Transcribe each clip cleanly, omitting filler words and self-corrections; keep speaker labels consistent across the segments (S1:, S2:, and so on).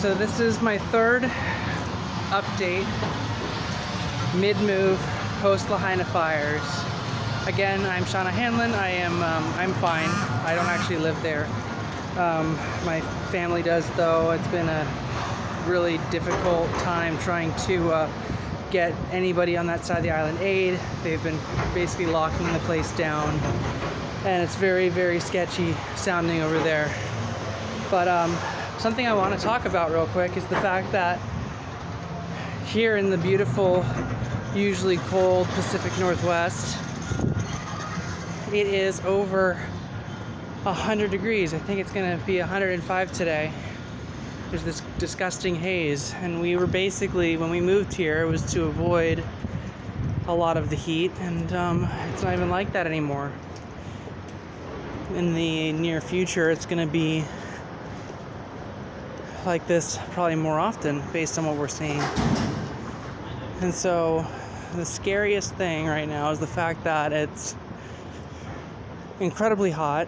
S1: So this is my third update mid-move post Lahaina fires. Again, I'm Shauna Hanlon. I'm fine. I don't actually live there. My family does, though. It's been a really difficult time trying to get anybody on that side of the island aid. They've been basically locking the place down, and it's very, very sketchy sounding over there. But something I want to talk about real quick is the fact that here in the beautiful, usually cold Pacific Northwest, it is over 100 degrees. I think it's going to be 105 today. There's this disgusting haze, and we were basically, when we moved here, it was to avoid a lot of the heat, and it's not even like that anymore. In the near future, it's going to be like this probably more often based on what we're seeing. And so the scariest thing right now is the fact that it's incredibly hot.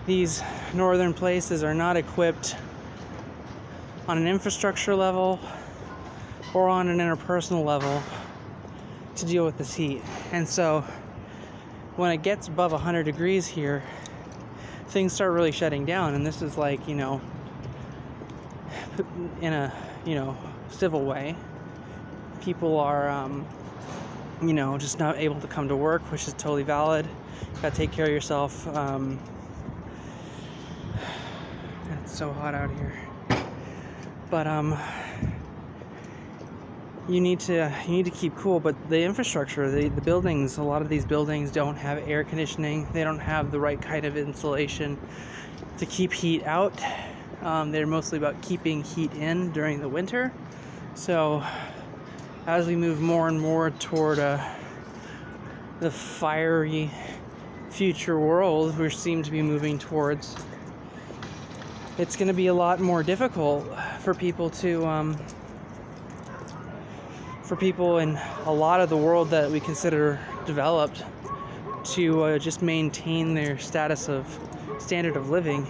S1: These northern places are not equipped on an infrastructure level or on an interpersonal level to deal with this heat. And so when it gets above 100 degrees here, things start really shutting down. And this is like, in a, civil way. People are, just not able to come to work, which is totally valid. You gotta take care of yourself. It's so hot out here. But you need to keep cool. But the infrastructure, the buildings, a lot of these buildings don't have air conditioning. They don't have the right kind of insulation to keep heat out. They're mostly about keeping heat in during the winter. So as we move more and more toward the fiery future world we seem to be moving towards, it's going to be a lot more difficult for people in a lot of the world that we consider developed to just maintain their standard of living,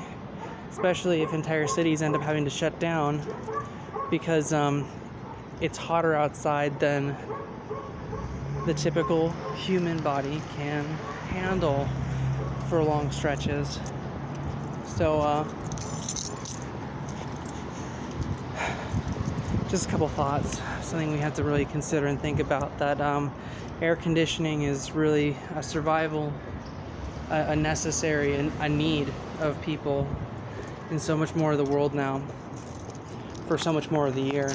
S1: especially if entire cities end up having to shut down because it's hotter outside than the typical human body can handle for long stretches. So just a couple thoughts, something we have to really consider and think about, that air conditioning is really a survival, a necessary, and a need of people in so much more of the world now, for so much more of the year.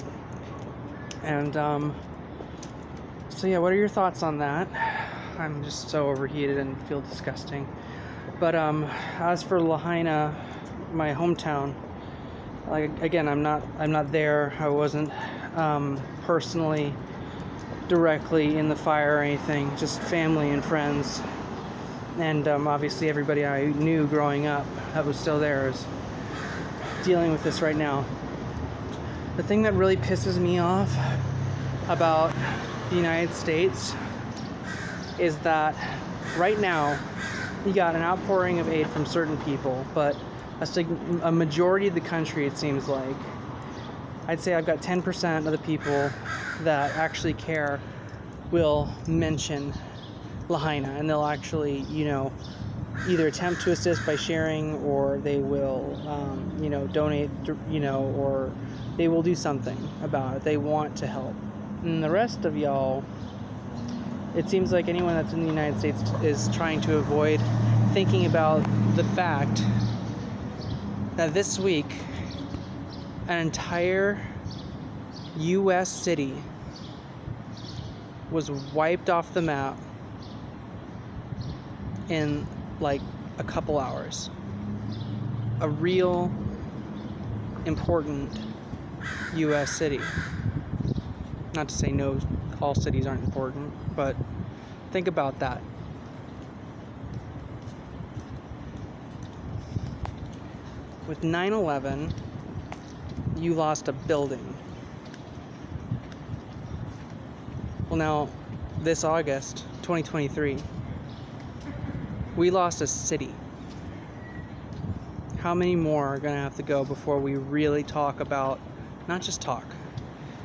S1: And so yeah, what are your thoughts on that? I'm just so overheated and feel disgusting. But as for Lahaina, my hometown, like, again, I'm not there. I wasn't personally directly in the fire or anything, just family and friends, and obviously everybody I knew growing up that was still there is dealing with this right now. The thing that really pisses me off about the United States is that right now you got an outpouring of aid from certain people, but a majority of the country, it seems like, I'd say I've got 10% of the people that actually care will mention Lahaina, and they'll actually, either attempt to assist by sharing, or they will, donate, or they will do something about it. They want to help. And the rest of y'all, it seems like anyone that's in the United States is trying to avoid thinking about the fact that this week an entire U.S. city was wiped off the map in like a couple hours. A real important U.S. city. Not to say no, all cities aren't important, but think about that. With 9/11, you lost a building. Well, now, this August, 2023, we lost a city. How many more are going to have to go before we really talk about, not just talk,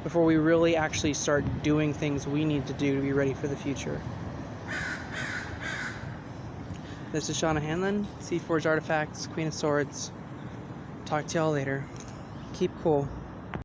S1: before we really actually start doing things we need to do to be ready for the future? This is Shauna Hanlon, Sea Forge Artifacts, Queen of Swords. Talk to y'all later. Keep cool.